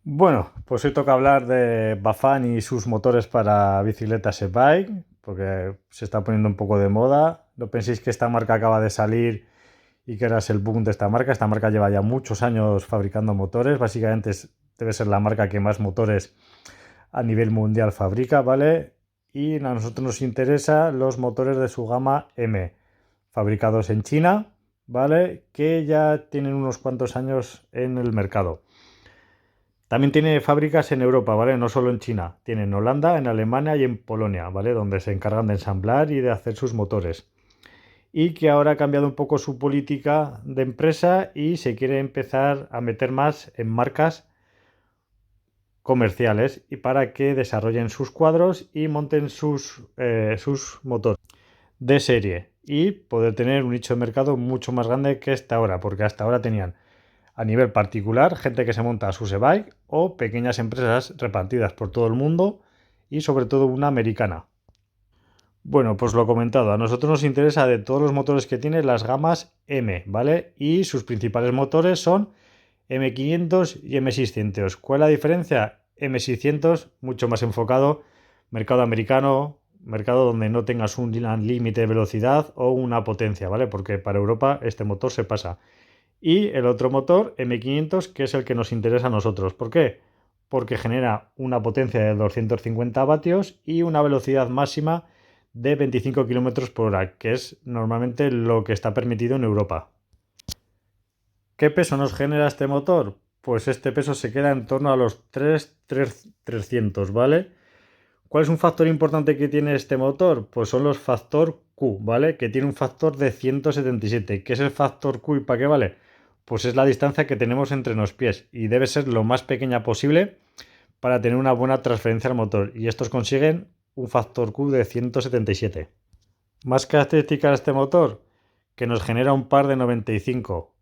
Bueno, pues hoy toca hablar de Bafan y sus motores para bicicletas e-bike, porque se está poniendo un poco de moda. No penséis que esta marca acaba de salir y que era el boom de esta marca. Esta marca lleva ya muchos años fabricando motores. Básicamente debe ser la marca que más motores a nivel mundial fabrica, ¿vale? Y a nosotros nos interesan los motores de su gama M, fabricados en China, ¿vale? Que ya tienen unos cuantos años en el mercado. También tiene fábricas en Europa, ¿vale? No solo en China. Tiene en Holanda, en Alemania y en Polonia, ¿vale? Donde se encargan de ensamblar y de hacer sus motores. Y que ahora ha cambiado un poco su política de empresa y se quiere empezar a meter más en marcas comerciales y para que desarrollen sus cuadros y monten sus motores de serie y poder tener un nicho de mercado mucho más grande que hasta ahora, porque hasta ahora tenían a nivel particular, gente que se monta sus e-bike o pequeñas empresas repartidas por todo el mundo y sobre todo una americana. Bueno, pues lo comentado, a nosotros nos interesa de todos los motores que tiene las gamas M, ¿vale? Y sus principales motores son M500 y M600. ¿Cuál es la diferencia? M600 mucho más enfocado, mercado americano, mercado donde no tengas un límite de velocidad o una potencia, ¿vale? Porque para Europa este motor se pasa. Y el otro motor, M500, que es el que nos interesa a nosotros. ¿Por qué? Porque genera una potencia de 250 vatios y una velocidad máxima de 25 km por hora, que es normalmente lo que está permitido en Europa. ¿Qué peso nos genera este motor? Pues este peso se queda en torno a los 300, ¿vale? ¿Cuál es un factor importante que tiene este motor? Pues son los factor Q, ¿vale? Que tiene un factor de 177. ¿Qué es el factor Q y para qué vale? Pues es la distancia que tenemos entre los pies y debe ser lo más pequeña posible para tener una buena transferencia al motor. Y estos consiguen un factor Q de 177. Más características de este motor, que nos genera un par de 95,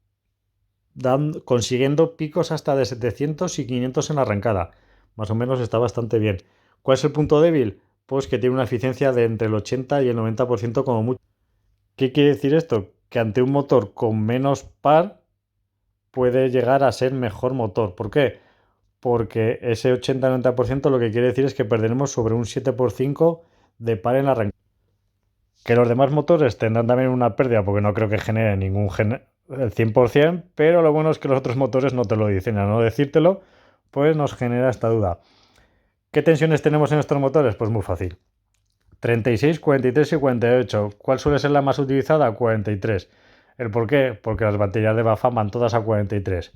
consiguiendo picos hasta de 700 y 500 en la arrancada. Más o menos está bastante bien. ¿Cuál es el punto débil? Pues que tiene una eficiencia de entre el 80 y el 90% como mucho. ¿Qué quiere decir esto? Que ante un motor con menos par puede llegar a ser mejor motor. ¿Por qué? Porque ese 80-90% lo que quiere decir es que perderemos sobre un 7x5 de par en la arrancada. Que los demás motores tendrán también una pérdida porque no creo que genere el 100%, pero lo bueno es que los otros motores no te lo dicen. Al no decírtelo, pues nos genera esta duda. ¿Qué tensiones tenemos en estos motores? Pues muy fácil. 36, 43 y 48. ¿Cuál suele ser la más utilizada? 43. ¿El por qué? Porque las baterías de Bafan van todas a 43.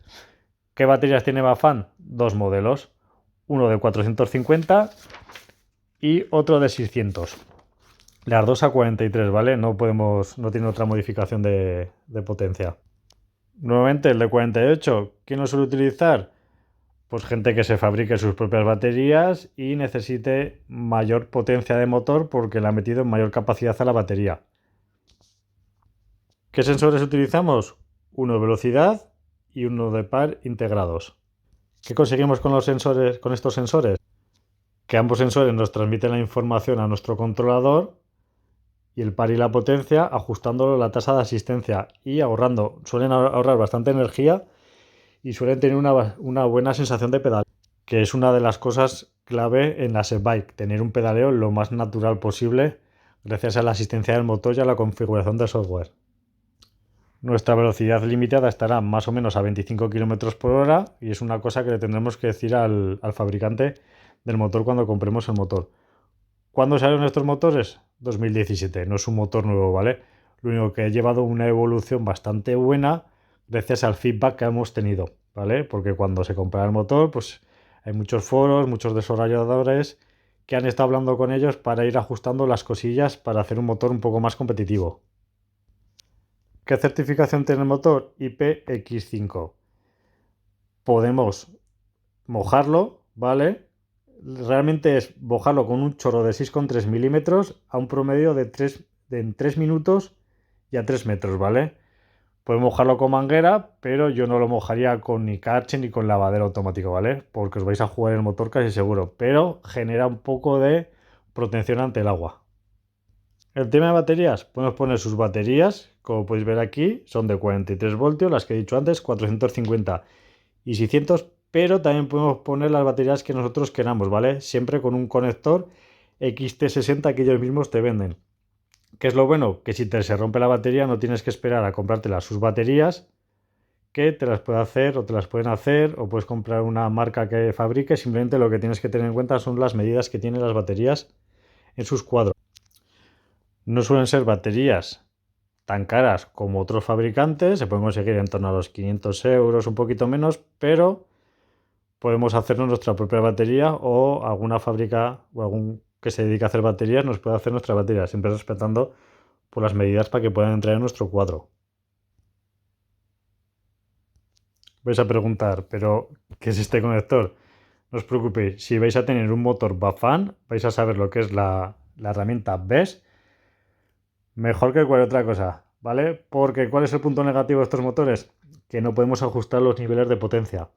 ¿Qué baterías tiene Bafan? Dos modelos. Uno de 450 y otro de 600. Las dos a 43, ¿vale? No tiene otra modificación de potencia. Nuevamente el de 48, ¿quién lo suele utilizar? Pues gente que se fabrique sus propias baterías y necesite mayor potencia de motor porque le ha metido mayor capacidad a la batería. ¿Qué sensores utilizamos? Uno de velocidad y uno de par integrados. ¿Qué conseguimos con estos sensores? Que ambos sensores nos transmiten la información a nuestro controlador y el par y la potencia ajustándolo a la tasa de asistencia y ahorrando. Suelen ahorrar bastante energía y suelen tener una buena sensación de pedaleo, que es una de las cosas clave en las e-bike, tener un pedaleo lo más natural posible gracias a la asistencia del motor y a la configuración del software. Nuestra velocidad limitada estará más o menos a 25 km por hora y es una cosa que le tendremos que decir al fabricante del motor cuando compremos el motor. ¿Cuándo salieron estos motores? 2017, no es un motor nuevo, ¿vale? Lo único que ha llevado una evolución bastante buena gracias al feedback que hemos tenido, ¿vale? Porque cuando se compra el motor, pues hay muchos foros, muchos desarrolladores que han estado hablando con ellos para ir ajustando las cosillas para hacer un motor un poco más competitivo. ¿Qué certificación tiene el motor? IPX5. Podemos mojarlo, ¿vale? Realmente es mojarlo con un chorro de 6,3 milímetros a un promedio en 3 minutos y a 3 metros, ¿vale? Puedes mojarlo con manguera, pero yo no lo mojaría con ni carche ni con lavadero automático, ¿vale? Porque os vais a jugar el motor casi seguro, pero genera un poco de protección ante el agua. El tema de baterías, podemos poner sus baterías, como podéis ver aquí, son de 43 voltios, las que he dicho antes, 450 y 600, pero también podemos poner las baterías que nosotros queramos, ¿vale? Siempre con un conector XT60 que ellos mismos te venden. ¿Qué es lo bueno? Que si se rompe la batería no tienes que esperar a comprártela sus baterías, que te las puede hacer o te las pueden hacer, o puedes comprar una marca que fabrique. Simplemente lo que tienes que tener en cuenta son las medidas que tienen las baterías en sus cuadros. No suelen ser baterías tan caras como otros fabricantes, se pueden conseguir en torno a los 500 euros, un poquito menos, pero podemos hacernos nuestra propia batería, o alguna fábrica o algún que se dedica a hacer baterías nos puede hacer nuestra batería, siempre respetando por las medidas para que puedan entrar en nuestro cuadro. Vais a preguntar, ¿pero qué es este conector? No os preocupéis, si vais a tener un motor Bafan, vais a saber lo que es la herramienta BESS mejor que cualquier otra cosa, ¿vale? Porque ¿cuál es el punto negativo de estos motores? Que no podemos ajustar los niveles de potencia,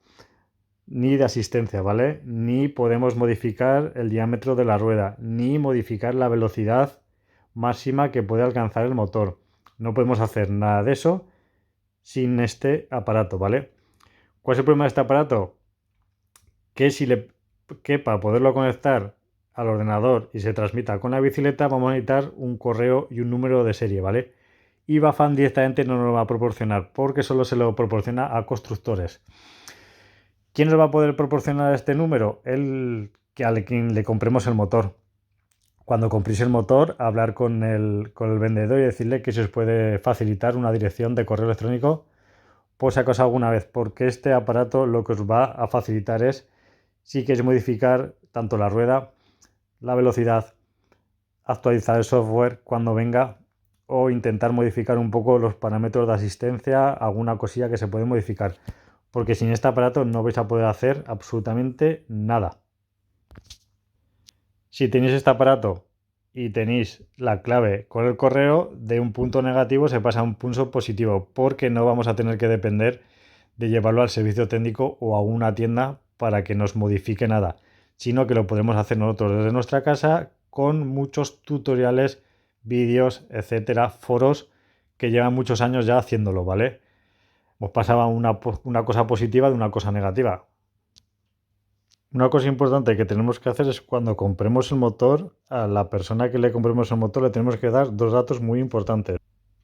ni de asistencia, ¿vale? Ni podemos modificar el diámetro de la rueda, ni modificar la velocidad máxima que puede alcanzar el motor. No podemos hacer nada de eso sin este aparato, ¿vale? ¿Cuál es el problema de este aparato? Que para poderlo conectar al ordenador y se transmita con la bicicleta vamos a necesitar un correo y un número de serie, ¿vale? Y Bafan directamente no nos lo va a proporcionar porque solo se lo proporciona a constructores. ¿Quién nos va a poder proporcionar este número? A quien le compremos el motor. Cuando compréis el motor, hablar con el vendedor y decirle que se os puede facilitar una dirección de correo electrónico por si acaso alguna vez, porque este aparato lo que os va a facilitar es, si queréis modificar tanto la rueda, la velocidad, actualizar el software cuando venga, o intentar modificar un poco los parámetros de asistencia, alguna cosilla que se puede modificar, porque sin este aparato no vais a poder hacer absolutamente nada. Si tenéis este aparato y tenéis la clave con el correo, de un punto negativo se pasa a un punto positivo, porque no vamos a tener que depender de llevarlo al servicio técnico o a una tienda para que nos modifique nada, sino que lo podemos hacer nosotros desde nuestra casa con muchos tutoriales, vídeos, etcétera, foros que llevan muchos años ya haciéndolo, ¿vale? Os pasaba una cosa positiva de una cosa negativa. Una cosa importante que tenemos que hacer es cuando compremos el motor, a la persona que le compremos el motor le tenemos que dar dos datos muy importantes.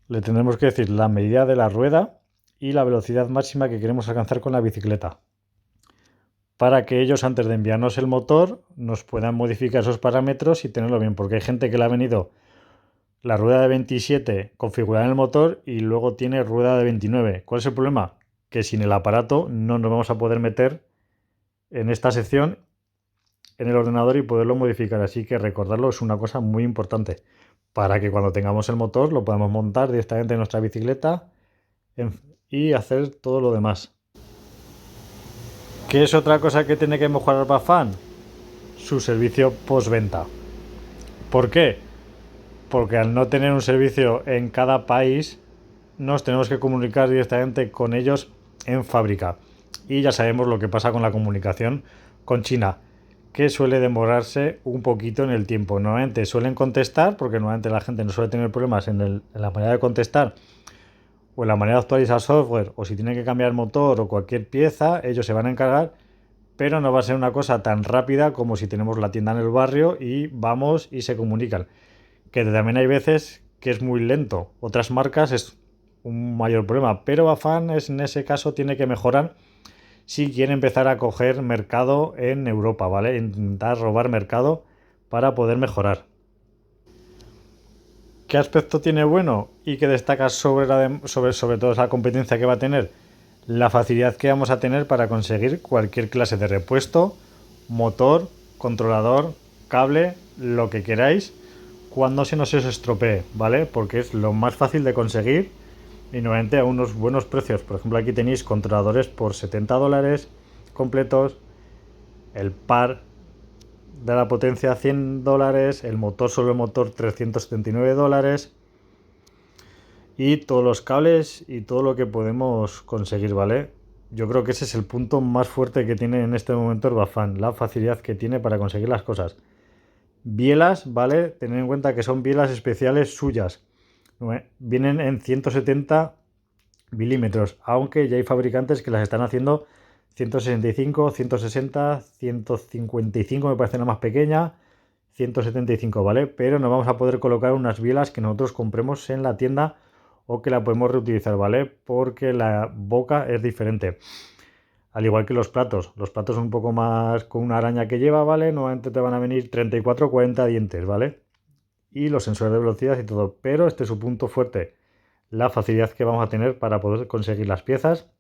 Le tendremos que decir la medida de la rueda y la velocidad máxima que queremos alcanzar con la bicicleta, para que ellos antes de enviarnos el motor nos puedan modificar esos parámetros y tenerlo bien, porque hay gente que le ha venido la rueda de 27 configurada en el motor y luego tiene rueda de 29. ¿Cuál es el problema? Que sin el aparato no nos vamos a poder meter en esta sección en el ordenador y poderlo modificar, así que recordarlo es una cosa muy importante para que cuando tengamos el motor lo podamos montar directamente en nuestra bicicleta y hacer todo lo demás. ¿Qué es otra cosa que tiene que mejorar Bafan? Su servicio postventa. ¿Por qué? Porque al no tener un servicio en cada país nos tenemos que comunicar directamente con ellos en fábrica, y ya sabemos lo que pasa con la comunicación con China, que suele demorarse un poquito en el tiempo. Normalmente suelen contestar, porque normalmente la gente no suele tener problemas en la manera de contestar o en la manera de actualizar software, o si tienen que cambiar motor o cualquier pieza, ellos se van a encargar, pero no va a ser una cosa tan rápida como si tenemos la tienda en el barrio y vamos y se comunican. Que también hay veces que es muy lento. Otras marcas es un mayor problema, pero Bafan en ese caso tiene que mejorar si quiere empezar a coger mercado en Europa, ¿vale? Intentar robar mercado para poder mejorar. ¿Qué aspecto tiene bueno y que destaca sobre todo esa competencia que va a tener? La facilidad que vamos a tener para conseguir cualquier clase de repuesto, motor, controlador, cable, lo que queráis, cuando se nos estropee, ¿vale? Porque es lo más fácil de conseguir y normalmente a unos buenos precios. Por ejemplo, aquí tenéis controladores por $70 completos, el par de la potencia $100, el motor, solo el motor, $379, y todos los cables y todo lo que podemos conseguir, ¿vale? Yo creo que ese es el punto más fuerte que tiene en este momento el Bafan, la facilidad que tiene para conseguir las cosas. Bielas, ¿vale? Tened en cuenta que son bielas especiales suyas. Vienen en 170 milímetros, aunque ya hay fabricantes que las están haciendo 165, 160, 155 me parece la más pequeña, 175, ¿vale? Pero no vamos a poder colocar unas bielas que nosotros compremos en la tienda o que la podemos reutilizar, ¿vale? Porque la boca es diferente. Al igual que los platos son un poco más con una araña que lleva, ¿vale? Normalmente te van a venir 34 o 40 dientes, ¿vale? Y los sensores de velocidad y todo. Pero este es su punto fuerte, la facilidad que vamos a tener para poder conseguir las piezas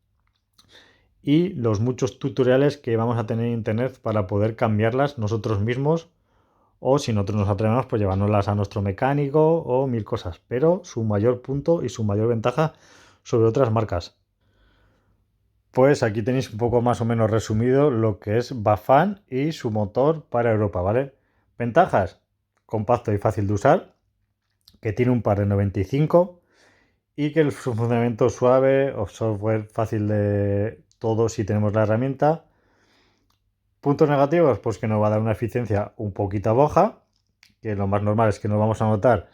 y los muchos tutoriales que vamos a tener en internet para poder cambiarlas nosotros mismos o si nosotros nos atrevemos pues llevárnoslas a nuestro mecánico o mil cosas. Pero su mayor punto y su mayor ventaja sobre otras marcas. Pues aquí tenéis un poco más o menos resumido lo que es Bafang y su motor para Europa, ¿vale? Ventajas: compacto y fácil de usar, que tiene un par de 95 y que su funcionamiento suave o software fácil de todo si tenemos la herramienta. Puntos negativos: pues que nos va a dar una eficiencia un poquito baja, que lo más normal es que no vamos a notar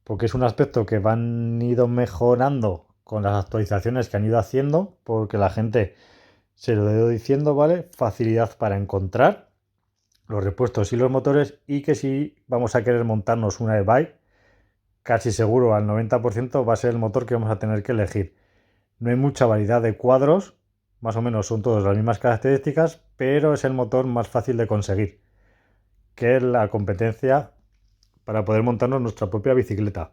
porque es un aspecto que van ido mejorando con las actualizaciones que han ido haciendo, porque la gente se lo he ido diciendo, ¿vale? Facilidad para encontrar los repuestos y los motores, y que si vamos a querer montarnos una e-bike, casi seguro al 90% va a ser el motor que vamos a tener que elegir. No hay mucha variedad de cuadros, más o menos son todas las mismas características, pero es el motor más fácil de conseguir que la competencia para poder montarnos nuestra propia bicicleta.